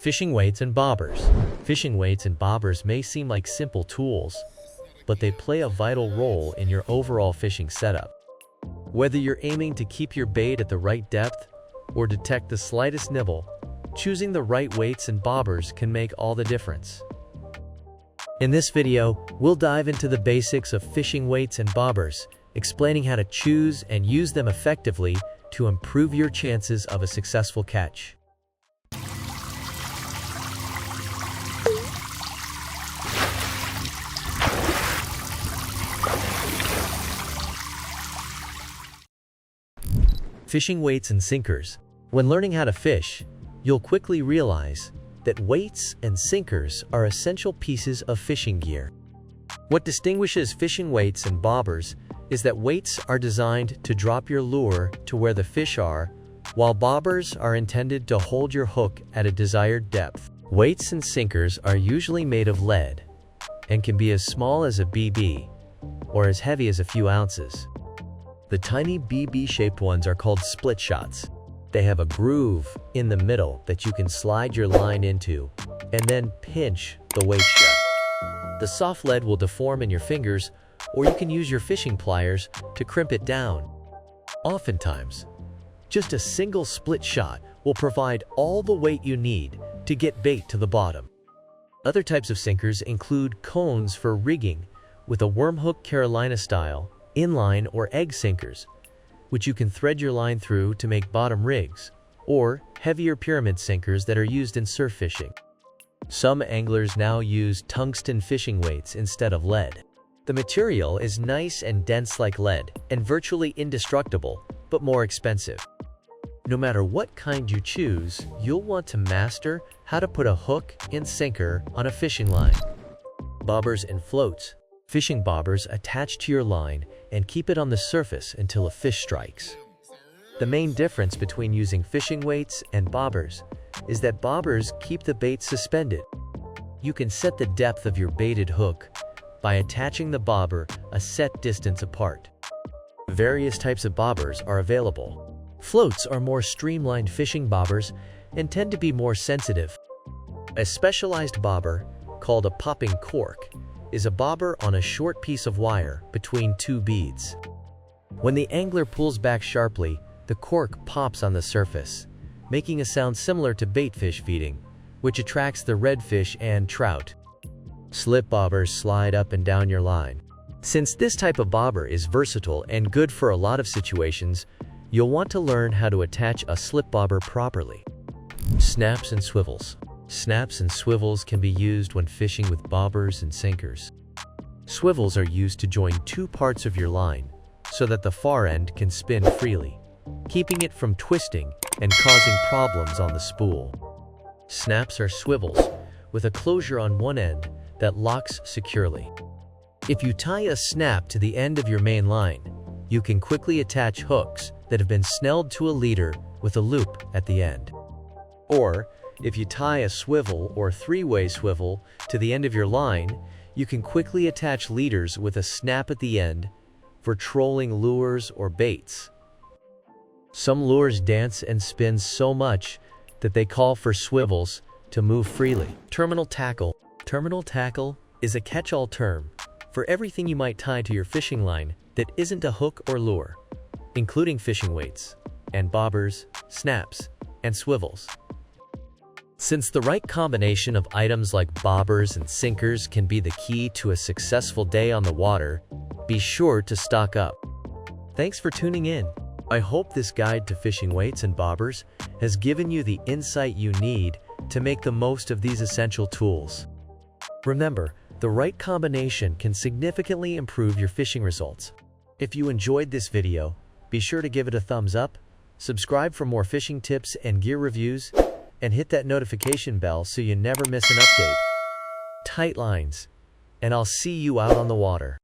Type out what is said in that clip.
Fishing weights and bobbers. Fishing weights and bobbers may seem like simple tools, but they play a vital role in your overall fishing setup. Whether you're aiming to keep your bait at the right depth or detect the slightest nibble, choosing the right weights and bobbers can make all the difference. In this video, we'll dive into the basics of fishing weights and bobbers, explaining how to choose and use them effectively to improve your chances of a successful catch. Fishing weights and sinkers. When learning how to fish, you'll quickly realize that weights and sinkers are essential pieces of fishing gear. What distinguishes fishing weights and bobbers is that weights are designed to drop your lure to where the fish are, while bobbers are intended to hold your hook at a desired depth. Weights and sinkers are usually made of lead and can be as small as a BB or as heavy as a few ounces. The tiny BB-shaped ones are called split shots. They have a groove in the middle that you can slide your line into and then pinch the weight shut. The soft lead will deform in your fingers, or you can use your fishing pliers to crimp it down. Oftentimes, just a single split shot will provide all the weight you need to get bait to the bottom. Other types of sinkers include cones for rigging with a wormhook Carolina style, inline or egg sinkers, which you can thread your line through to make bottom rigs, or heavier pyramid sinkers that are used in surf fishing. Some anglers now use tungsten fishing weights instead of lead. The material is nice and dense like lead and virtually indestructible, but more expensive. No matter what kind you choose, you'll want to master how to put a hook and sinker on a fishing line. Bobbers and floats. Fishing bobbers attach to your line and keep it on the surface until a fish strikes. The main difference between using fishing weights and bobbers is that bobbers keep the bait suspended. You can set the depth of your baited hook by attaching the bobber a set distance apart. Various types of bobbers are available. Floats are more streamlined fishing bobbers and tend to be more sensitive. A specialized bobber, called a popping cork, is a bobber on a short piece of wire between two beads. When the angler pulls back sharply, the cork pops on the surface, making a sound similar to baitfish feeding, which attracts the redfish and trout. Slip bobbers slide up and down your line. Since this type of bobber is versatile and good for a lot of situations, you'll want to learn how to attach a slip bobber properly. Snaps and swivels. Snaps and swivels can be used when fishing with bobbers and sinkers. Swivels are used to join two parts of your line so that the far end can spin freely, keeping it from twisting and causing problems on the spool. Snaps are swivels with a closure on one end that locks securely. If you tie a snap to the end of your main line, you can quickly attach hooks that have been snelled to a leader with a loop at the end. Or, if you tie a swivel or three-way swivel to the end of your line, you can quickly attach leaders with a snap at the end for trolling lures or baits. Some lures dance and spin so much that they call for swivels to move freely. Terminal tackle. Terminal tackle is a catch-all term for everything you might tie to your fishing line that isn't a hook or lure, including fishing weights and bobbers, snaps, and swivels. Since the right combination of items like bobbers and sinkers can be the key to a successful day on the water, be sure to stock up. Thanks for tuning in. I hope this guide to fishing weights and bobbers has given you the insight you need to make the most of these essential tools. Remember, the right combination can significantly improve your fishing results. If you enjoyed this video, be sure to give it a thumbs up, subscribe for more fishing tips and gear reviews, and hit that notification bell so you never miss an update. Tight lines, and I'll see you out on the water.